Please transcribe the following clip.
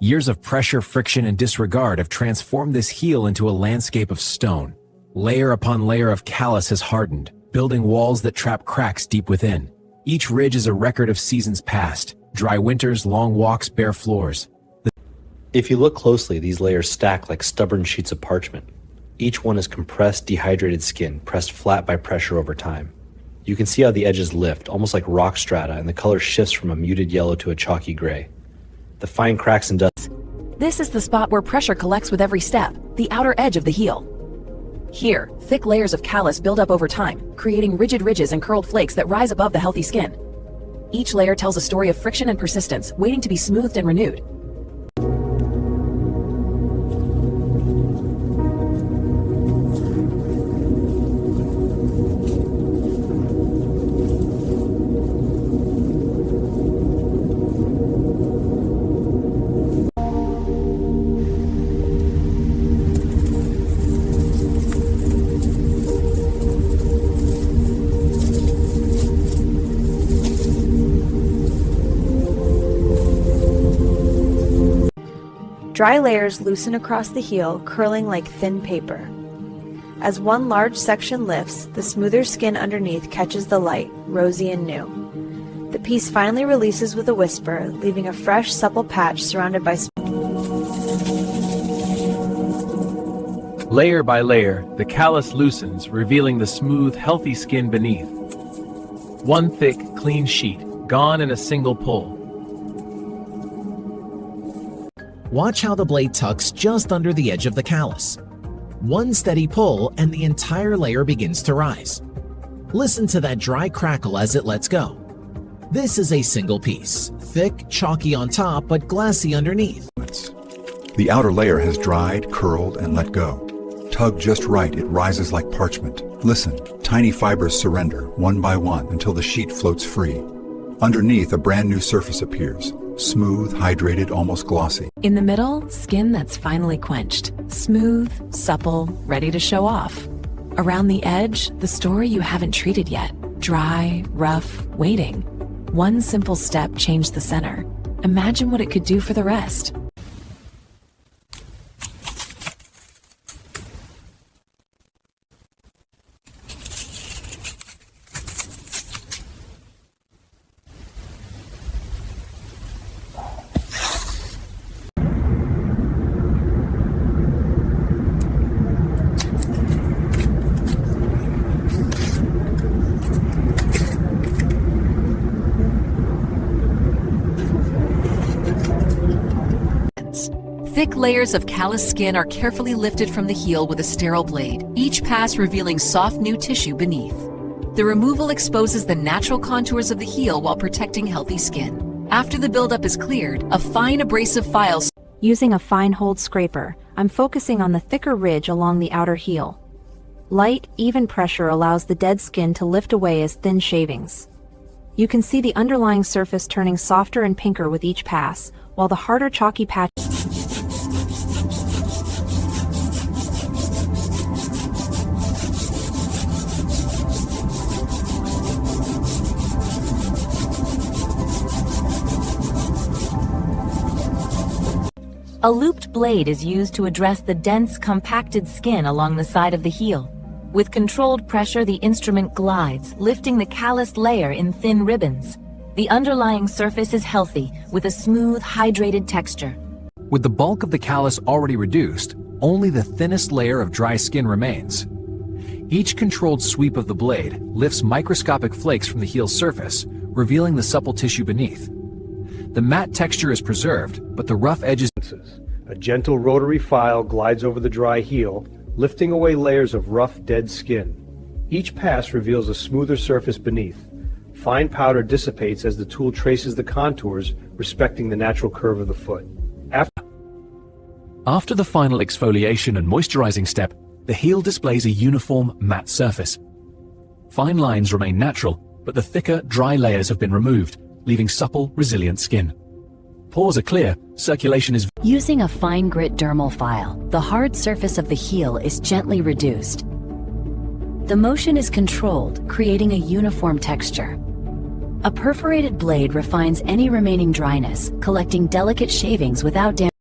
Years of pressure, friction, and disregard have transformed this heel into a landscape of stone. Layer upon layer of callus has hardened, building walls that trap cracks deep within. Each ridge is a record of seasons past, dry winters, long walks, bare floors. If you look closely, these layers stack like stubborn sheets of parchment. Each one is compressed, dehydrated skin, pressed flat by pressure over time. You can see how the edges lift, almost like rock strata, and the color shifts from a muted yellow to a chalky gray. The fine cracks and dust. This is the spot where pressure collects with every step, the outer edge of the heel. Here, thick layers of callus build up over time, creating rigid ridges and curled flakes that rise above the healthy skin. Each layer tells a story of friction and persistence, waiting to be smoothed and renewed. Dry layers loosen across the heel, curling like thin paper. As one large section lifts, the smoother skin underneath catches the light, rosy and new. The piece finally releases with a whisper, leaving a fresh, supple patch surrounded by Layer by layer, the callus loosens, revealing the smooth, healthy skin beneath. One thick, clean sheet, gone in a single pull. Watch how the blade tucks just under the edge of the callus. One steady pull and the entire layer begins to rise. Listen to that dry crackle as it lets go. This is a single piece, thick, chalky on top, but glassy underneath. The outer layer has dried, curled, and let go. Tug just right, it rises like parchment. Listen, tiny fibers surrender, one by one, until the sheet floats free. Underneath, a brand new surface appears. Smooth, hydrated, almost glossy. In the middle, skin that's finally quenched. Smooth, supple, ready to show off. Around the edge, the story you haven't treated yet. Dry, rough, waiting. One simple step changed the center. Imagine what it could do for the rest. Thick layers of callus skin are carefully lifted from the heel with a sterile blade, each pass revealing soft new tissue beneath. The removal exposes the natural contours of the heel while protecting healthy skin. After the buildup is cleared, a fine abrasive file. Using a fine hold scraper, I'm focusing on the thicker ridge along the outer heel. Light, even pressure allows the dead skin to lift away as thin shavings. You can see the underlying surface turning softer and pinker with each pass, while the harder chalky patch A looped blade is used to address the dense, compacted skin along the side of the heel. With controlled pressure, the instrument glides, lifting the calloused layer in thin ribbons. The underlying surface is healthy, with a smooth, hydrated texture. With the bulk of the callus already reduced, only the thinnest layer of dry skin remains. Each controlled sweep of the blade lifts microscopic flakes from the heel's surface, revealing the supple tissue beneath. The matte texture is preserved, but the rough edges. A gentle rotary file glides over the dry heel, lifting away layers of rough, dead skin. Each pass reveals a smoother surface beneath. Fine powder dissipates as the tool traces the contours, respecting the natural curve of the foot. After the final exfoliation and moisturizing step, the heel displays a uniform, matte surface. Fine lines remain natural, but the thicker, dry layers have been removed, leaving supple, resilient skin. Pores are clear, circulation is... Using a fine grit dermal file, the hard surface of the heel is gently reduced. The motion is controlled, creating a uniform texture. A perforated blade refines any remaining dryness, collecting delicate shavings without damage.